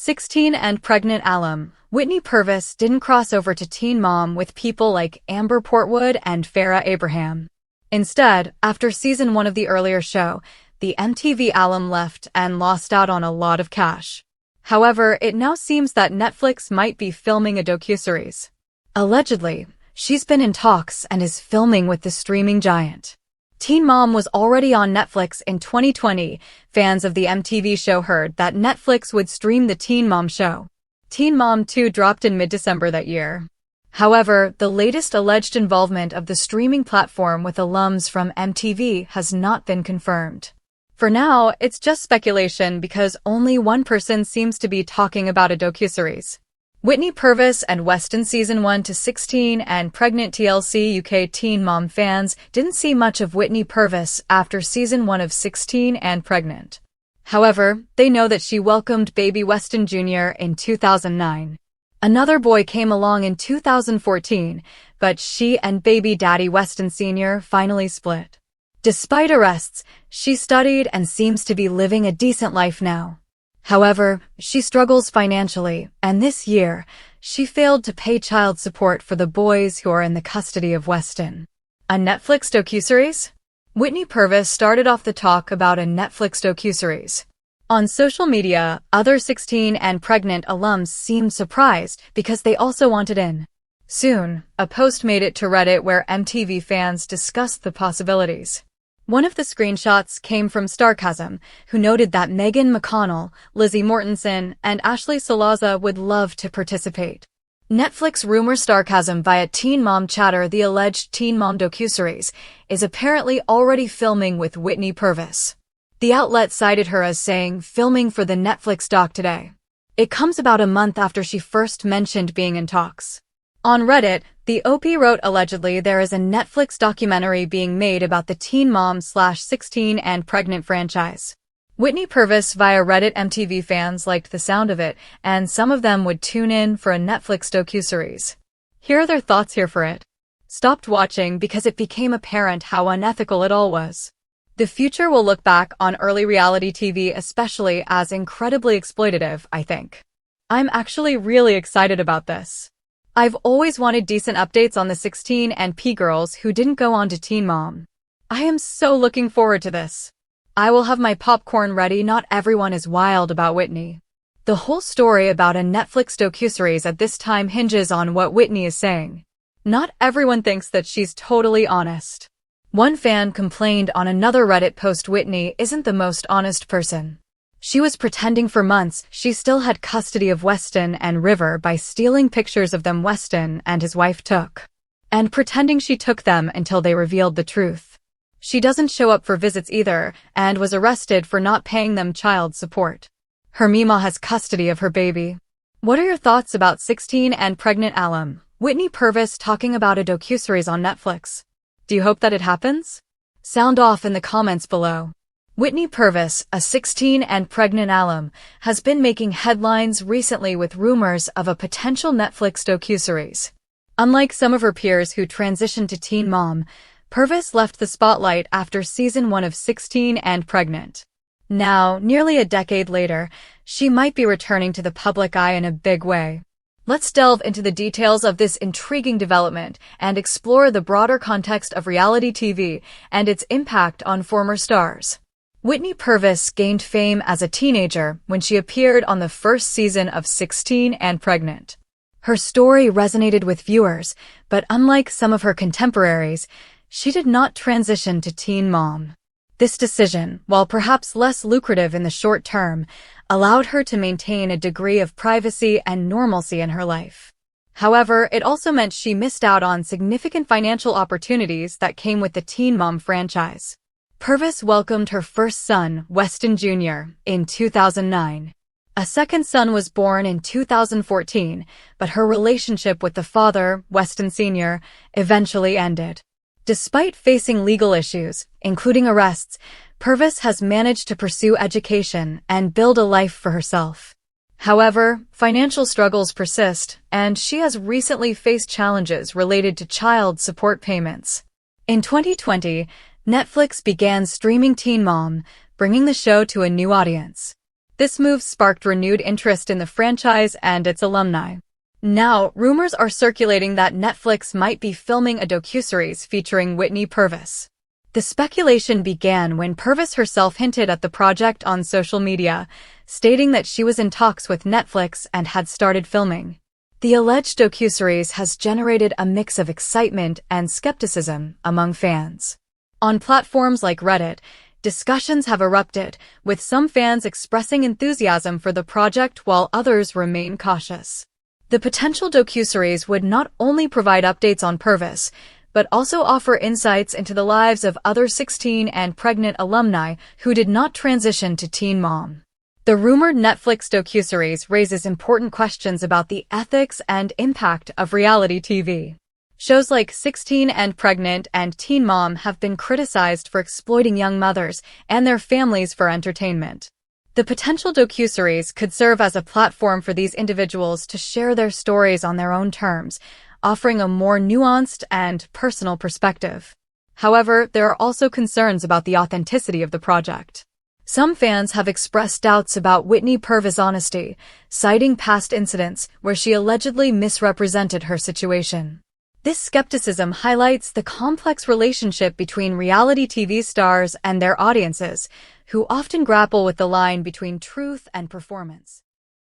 16 and pregnant alum, Whitney Purvis didn't cross over to Teen Mom with people like Amber Portwood and Farrah Abraham. Instead, after season 1 of the earlier show, the MTV alum left and lost out on a lot of cash. However, it now seems that Netflix might be filming a docuseries. Allegedly, she's been in talks and is filming with the streaming giant. Teen Mom was already on Netflix in 2020. Fans of the MTV show heard that Netflix would stream the Teen Mom show. Teen Mom 2 dropped in mid-December that year. However, the latest alleged involvement of the streaming platform with alums from MTV has not been confirmed. For now, it's just speculation because only one person seems to be talking about a docuseries. Whitney Purvis and Weston Season 1 to 16 and pregnant TLC UK Teen Mom fans didn't see much of Whitney Purvis after Season 1 of 16 and pregnant. However, they know that she welcomed baby Weston Jr. in 2009. Another boy came along in 2014, but she and baby daddy Weston Sr. finally split. Despite arrests, she studied and seems to be living a decent life now. However, she struggles financially, and this year, she failed to pay child support for the boys who are in the custody of Weston. A Netflix docuseries? Whitney Purvis started off the talk about a Netflix docuseries. On social media, other 16 and pregnant alums seemed surprised because they also wanted in. Soon, a post made it to Reddit where MTV fans discussed the possibilities. One of the screenshots came from Starcasm, who noted that Megan McConnell, Lizzie Mortensen, and Ashley Salaza would love to participate. Netflix rumor Starcasm via Teen Mom Chatter the alleged Teen Mom docuseries is apparently already filming with Whitney Purvis. The outlet cited her as saying, filming for the Netflix doc today. It comes about a month after she first mentioned being in talks. On Reddit, the OP wrote allegedly there is a Netflix documentary being made about the Teen Mom/16 and pregnant franchise. Whitney Purvis via Reddit MTV fans liked the sound of it, and some of them would tune in for a Netflix docuseries. Here are their thoughts here for it. Stopped watching because it became apparent how unethical it all was. The future will look back on early reality TV especially as incredibly exploitative, I think. I'm actually really excited about this. I've always wanted decent updates on the 16 and P girls who didn't go on to Teen Mom. I am so looking forward to this. I will have my popcorn ready. Not everyone is wild about Whitney. The whole story about a Netflix docuseries at this time hinges on what Whitney is saying. Not everyone thinks that she's totally honest. One fan complained on another Reddit post Whitney isn't the most honest person. She was pretending for months she still had custody of Weston and River by stealing pictures of them Weston and his wife took. And pretending she took them until they revealed the truth. She doesn't show up for visits either, and was arrested for not paying them child support. Her Mima has custody of her baby. What are your thoughts about 16 and pregnant alum, Whitney Purvis talking about a docuseries on Netflix? Do you hope that it happens? Sound off in the comments below. Whitney Purvis, a 16 and pregnant alum, has been making headlines recently with rumors of a potential Netflix docuseries. Unlike some of her peers who transitioned to Teen Mom, Purvis left the spotlight after Season 1 of 16 and pregnant. Now, nearly a decade later, she might be returning to the public eye in a big way. Let's delve into the details of this intriguing development and explore the broader context of reality TV and its impact on former stars. Whitney Purvis gained fame as a teenager when she appeared on the first season of 16 and pregnant. Her story resonated with viewers, but unlike some of her contemporaries, she did not transition to Teen Mom. This decision, while perhaps less lucrative in the short term, allowed her to maintain a degree of privacy and normalcy in her life. However, it also meant she missed out on significant financial opportunities that came with the Teen Mom franchise. Purvis welcomed her first son, Weston Jr., in 2009. A second son was born in 2014, but her relationship with the father, Weston Sr., eventually ended. Despite facing legal issues, including arrests, Purvis has managed to pursue education and build a life for herself. However, financial struggles persist, and she has recently faced challenges related to child support payments. In 2020, Netflix began streaming Teen Mom, bringing the show to a new audience. This move sparked renewed interest in the franchise and its alumni. Now, rumors are circulating that Netflix might be filming a docuseries featuring Whitney Purvis. The speculation began when Purvis herself hinted at the project on social media, stating that she was in talks with Netflix and had started filming. The alleged docuseries has generated a mix of excitement and skepticism among fans. On platforms like Reddit, discussions have erupted, with some fans expressing enthusiasm for the project while others remain cautious. The potential docuseries would not only provide updates on Purvis, but also offer insights into the lives of other 16 and pregnant alumni who did not transition to Teen Mom. The rumored Netflix docuseries raises important questions about the ethics and impact of reality TV. Shows like 16 and Pregnant and Teen Mom have been criticized for exploiting young mothers and their families for entertainment. The potential docuseries could serve as a platform for these individuals to share their stories on their own terms, offering a more nuanced and personal perspective. However, there are also concerns about the authenticity of the project. Some fans have expressed doubts about Whitney Purvis' honesty, citing past incidents where she allegedly misrepresented her situation. This skepticism highlights the complex relationship between reality TV stars and their audiences, who often grapple with the line between truth and performance.